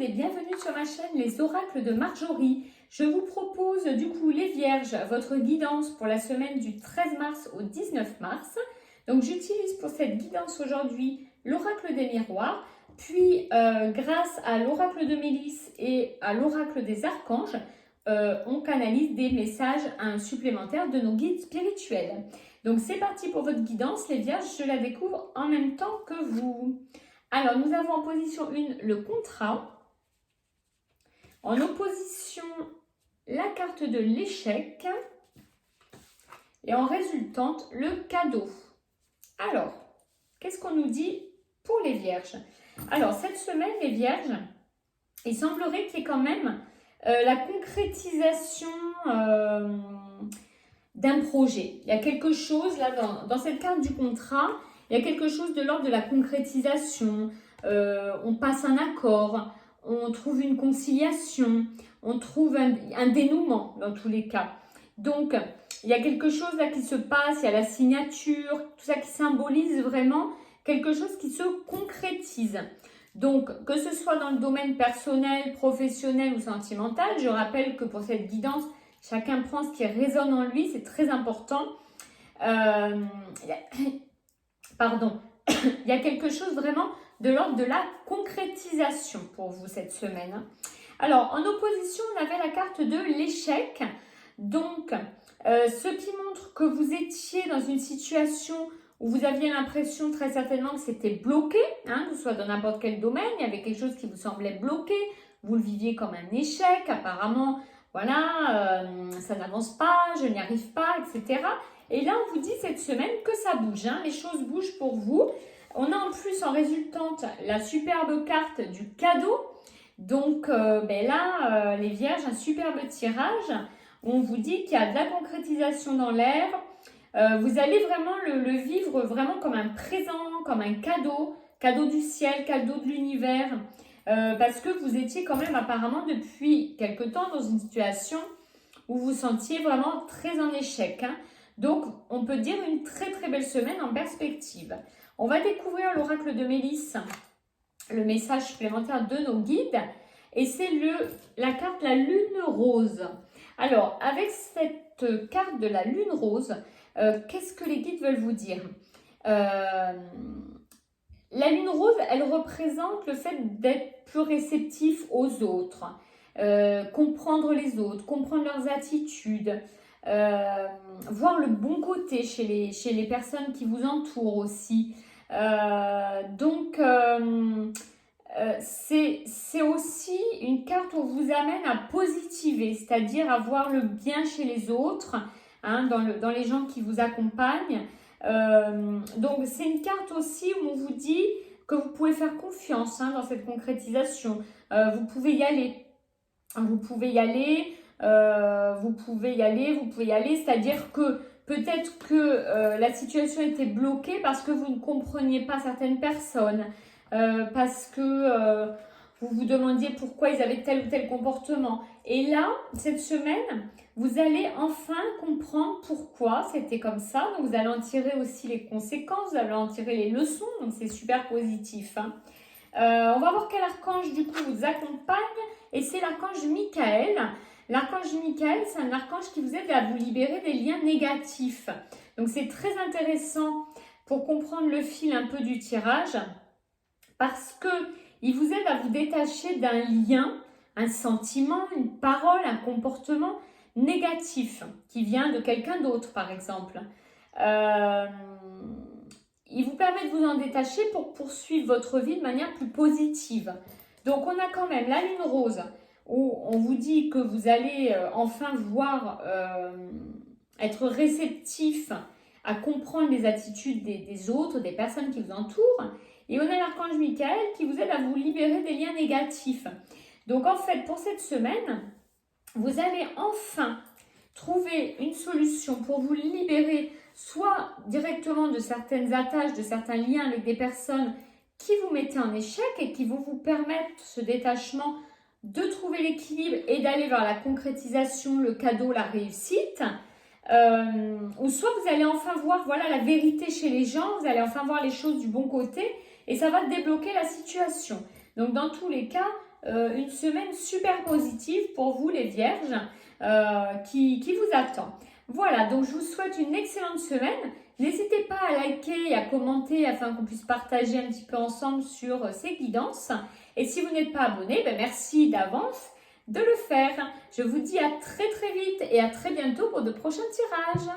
et bienvenue sur ma chaîne Les Oracles de Marjorie. Je vous propose du coup les Vierges, votre guidance pour la semaine du 13 mars au 19 mars. Donc j'utilise pour cette guidance aujourd'hui l'Oracle des Miroirs, puis grâce à l'Oracle de Mélisse et à l'Oracle des Archanges, on canalise des messages supplémentaires de nos guides spirituels. Donc c'est parti pour votre guidance les Vierges, je la découvre en même temps que vous. Alors, nous avons en position 1 le contrat. En opposition, la carte de l'échec. Et en résultante, le cadeau. Alors, qu'est-ce qu'on nous dit pour les Vierges? Alors, cette semaine, les Vierges, il semblerait qu'il y ait quand même la concrétisation d'un projet. Il y a quelque chose, là, dans cette carte du contrat, il y a quelque chose de l'ordre de la concrétisation, on passe un accord, on trouve une conciliation, on trouve un dénouement dans tous les cas. Donc, il y a quelque chose là qui se passe, il y a la signature, tout ça qui symbolise vraiment quelque chose qui se concrétise. Donc, que ce soit dans le domaine personnel, professionnel ou sentimental, je rappelle que pour cette guidance, chacun prend ce qui résonne en lui, c'est très important. Pardon, il y a quelque chose vraiment de l'ordre de la concrétisation pour vous cette semaine. Alors, en opposition, on avait la carte de l'échec. Donc, ce qui montre que vous étiez dans une situation où vous aviez l'impression très certainement que c'était bloqué, que ce soit dans n'importe quel domaine, il y avait quelque chose qui vous semblait bloqué, vous le viviez comme un échec, apparemment, voilà, ça n'avance pas, je n'y arrive pas, etc. Et là, on vous dit cette semaine que ça bouge, les choses bougent pour vous. On a en plus en résultante la superbe carte du cadeau. Donc là, les Vierges, un superbe tirage. On vous dit qu'il y a de la concrétisation dans l'air. Vous allez vraiment le vivre vraiment comme un présent, comme un cadeau. Cadeau du ciel, cadeau de l'univers. Parce que vous étiez quand même apparemment depuis quelque temps dans une situation où vous vous sentiez vraiment très en échec. Donc, on peut dire une très très belle semaine en perspective. On va découvrir l'oracle de Mélisse, le message supplémentaire de nos guides. Et c'est la carte la lune rose. Alors, avec cette carte de la lune rose, qu'est-ce que les guides veulent vous dire? La lune rose, elle représente le fait d'être plus réceptif aux autres, comprendre les autres, comprendre leurs attitudes, voir le bon côté chez les personnes qui vous entourent aussi. C'est aussi une carte où vous amène à positiver, c'est-à-dire à voir le bien chez les autres, dans les gens qui vous accompagnent. Donc c'est une carte aussi où on vous dit que vous pouvez faire confiance dans cette concrétisation. Vous pouvez y aller. Vous pouvez y aller, c'est-à-dire que peut-être que la situation était bloquée parce que vous ne compreniez pas certaines personnes, parce que vous vous demandiez pourquoi ils avaient tel ou tel comportement. Et là, cette semaine, vous allez enfin comprendre pourquoi c'était comme ça. Donc, vous allez en tirer aussi les conséquences, vous allez en tirer les leçons. Donc, c'est super positif. On va voir quel archange, du coup, vous accompagne. Et c'est l'archange Michael. L'archange Michael, c'est un archange qui vous aide à vous libérer des liens négatifs. Donc, c'est très intéressant pour comprendre le fil un peu du tirage. Parce qu'il vous aide à vous détacher d'un lien, un sentiment, une parole, un comportement négatif qui vient de quelqu'un d'autre, par exemple. Il vous permet de vous en détacher pour poursuivre votre vie de manière plus positive. Donc, on a quand même la lune rose où on vous dit que vous allez enfin voir être réceptif à comprendre les attitudes des autres, des personnes qui vous entourent. Et on a l'archange Michael qui vous aide à vous libérer des liens négatifs. Donc, en fait, pour cette semaine, vous allez enfin trouver une solution pour vous libérer soit directement de certaines attaches, de certains liens avec des personnes qui vous mettaient en échec et qui vont vous permettre ce détachement de trouver l'équilibre et d'aller vers la concrétisation, le cadeau, la réussite. Ou soit vous allez enfin voir la vérité chez les gens, vous allez enfin voir les choses du bon côté et ça va débloquer la situation. Donc dans tous les cas, une semaine super positive pour vous les vierges qui vous attend. Voilà, donc je vous souhaite une excellente semaine. N'hésitez pas à liker et à commenter afin qu'on puisse partager un petit peu ensemble sur ces guidances. Et si vous n'êtes pas abonné, merci d'avance de le faire. Je vous dis à très très vite et à très bientôt pour de prochains tirages.